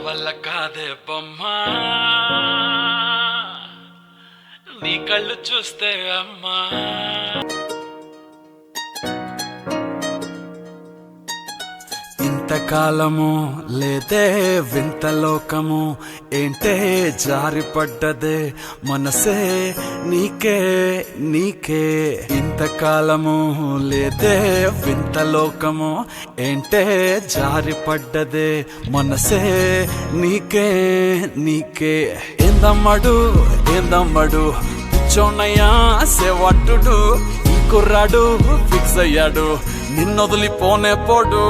వల్ల కాదే బొమ్మా నీ కళ్ళు చూస్తే అమ్మా ఇంతకాలము లేదే వింత లోకము ఏంటే జారిపడ్డదే మనసే నీకే నీకే ఇంతకాలము లేదే వింత లోకము ఏంటే జారిపడ్డదే మనసే నీకే నీకే ఏందమ్మడు ఏందమ్మడు పిచ్చోన్నయ్యా సేవట్టుడు ఈ కుర్రాడు ఫిక్స్ అయ్యాడు నిన్నొదిలిపోనే పోడు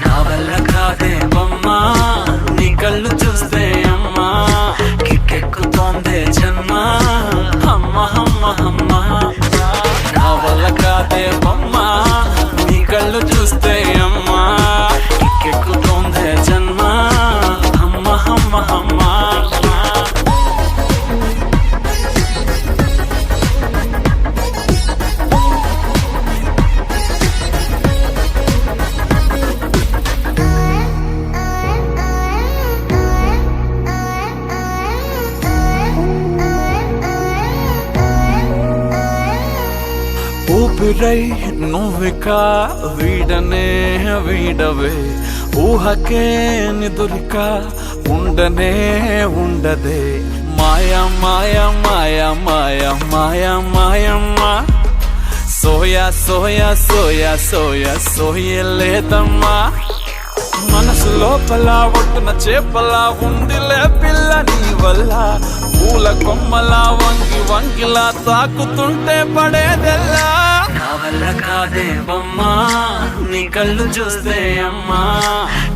నా వల్ల కాదే బొమ్మా నీ కళ్ళు చూస్తే అమ్మా కిక్కెక్కుతోందే జన్మ అమ్మ అమ్మ అమ్మ నా వల్ల కాదే బొమ్మా నీ కళ్ళు చూస్తే అమ్మా కిక్కెక్కుతోందే జన్మ అమ్మ అమ్మ అమ్మ ఊపిరై నువ్విక వీడనే వీడవే ఊహకే నిదురిక ఉండనే ఉండదే మాయా మాయా మాయా మాయా మాయా మాయమ్మ సోయా సోయా సోయా సోయా సోయలేదమ్మా మనసు లోపల ఒట్టున చేపలా ఉందిలే పిల్ల నీ వల్ల పూల కొమ్మలా వంగి వంగిలా తాకుతుంటే పడేదెల్లా నా వల్ల కాదే బొమ్మా నీ కళ్ళు చూస్తే అమ్మా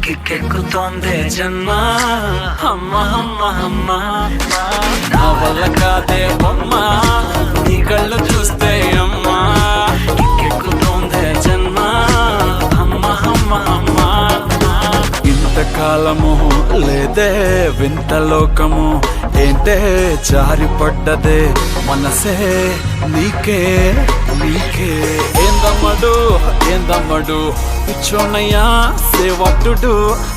కిక్కెక్కుతోందే జన్మ అమ్మ అమ్మ అమ్మ నా వల్ల కాదే బొమ్మా నీ కళ్ళు చూస్తే అమ్మా కిక్కెక్కుతోందే జన్మ అమ్మ అమ్మ అమ్మ ఇంతకాలము లేదే వింత లోకము ఏంటే జారిపడ్డదే మనసే నీకే నీకే ఏందమ్మడు ఏందమ్మడు పిచ్చోన్నయ్యా సేవట్టుడు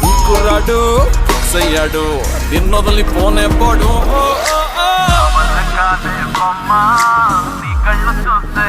ఇంకురాడు ఫిక్స్ అయ్యాడు నిన్నొదిలిపోనే పోడు నీ కళ్ళు చూస్తే